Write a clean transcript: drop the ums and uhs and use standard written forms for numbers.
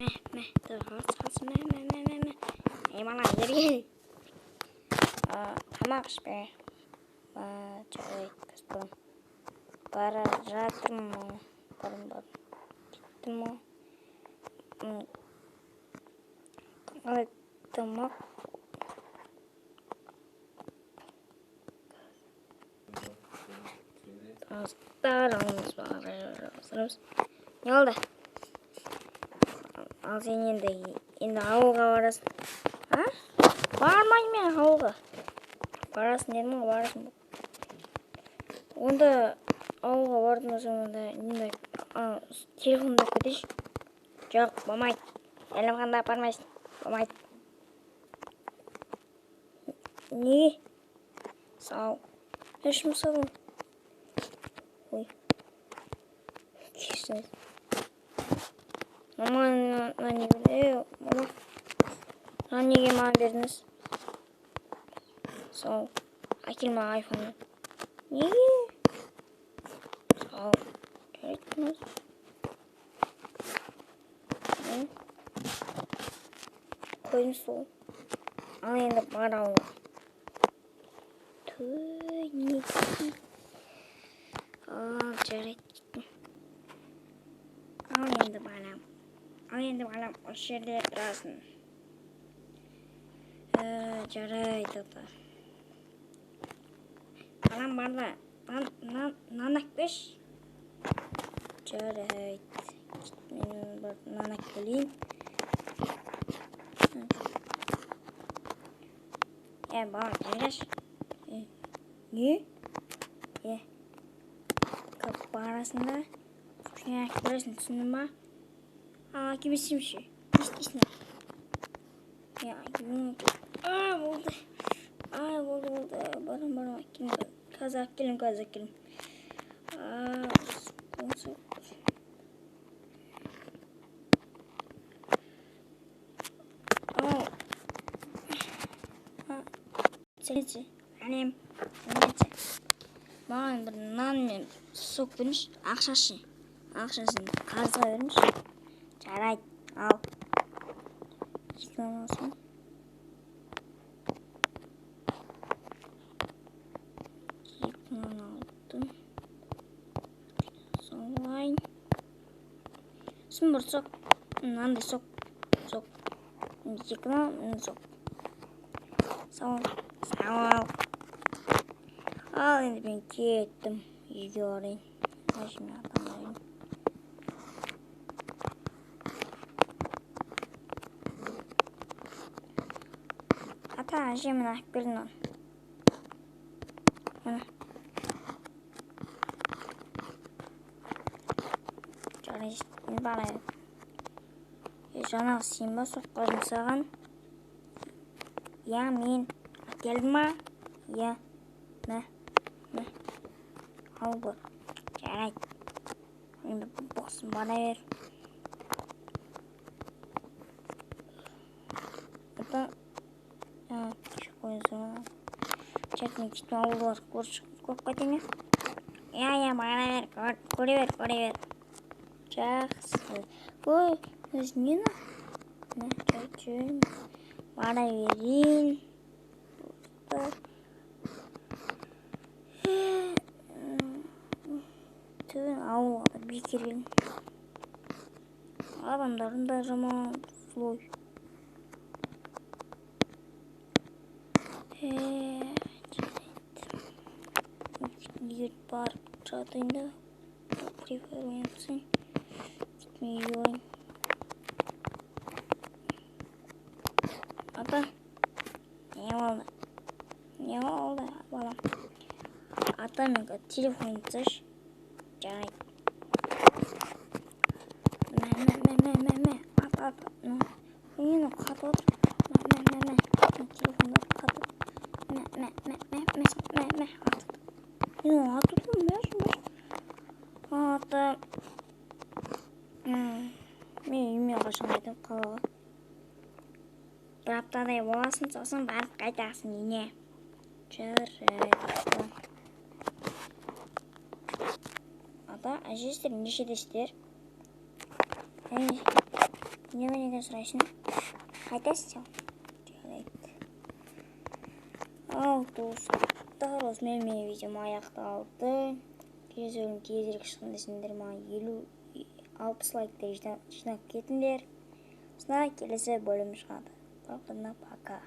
Бала жерге тамақ ішпе. Жарайды, бара жатырмын. Кеттім. Тамақ. Тастарыңыз бар. Не oldu? Ал сен енді ауылға барасың. Бармаймын мен ауылға. Барасың дедім ғой, барасың. Онда ауылға бардың сонда телефонда кетеші. Жоқ, болмайды. Телефонда апармайсың. Болмайды. Неге? Сау. Ешім сау. Ой. Кешіңіз. Мама, неге маған бердіңіз? Сау. Әкел маған айфонды. Неге? Сау. Жарайттыңыз. Қойдың сол. Ал енді бар ауылға. Неге? Жарайды. Ал енді балам, осы жерде тұрасың. Жарайды. Балам барда, нан әкпеш. Жарайды. Мен бір нан әкелейін. Балам, келеш. Не? Көп барасында. Сен әкелесің, түсіндің ба? Кемесем ше. Не істейсің? Болды. Болды. Барам. Қазір әкелем. Сенші, әлем. Маған бір нан мен сок беріңші. Ақшасын қарызға беріңші. Жарайды, ал. 2 нан алсын. Алдым. Солай. Сұмбыр сок. Нандай сок. 2 нан сок. Сау. Ал енді мен кеттім. Үйге орайын. Әжіме атамайын. Әжемін әк бердің он. Жарайды, барайын. Жаңағы сен ба соққадың саған? Мен әкелдім ма? Ал бұл. Жарайды. Енді босын бара бер. Чәтін кеттім ауылдар көріп қайтайын. Бара бер, көре бер. Жақсы. Ой, өзіне жайын. Бара берейін. Ауылға бекер келін. Адамдарын да жаман слой. Егер барып жатайында преференциясын үйойын. Ата, не болды, балам? Ата, менгі телефон тұш. Жарайды. Ата. Мені қатып отыр. Телефонда қатып. Ата. Мен үйме қашан қайтып қалуға. Бір аптадай боласын, сосын барып қайтасың үйне. Жарайды. Ата, әжестер нешедестер? неме деген сұрайсың? Қайтасың сен? Жарайды. Ал достар, осымен менің видеом аяқталды. Келесі бөлім тезірек шықсын десеңдер, маған 50-60 лайктар жинап кетіңдер. Осылай келесі бөлім шығады. Пока.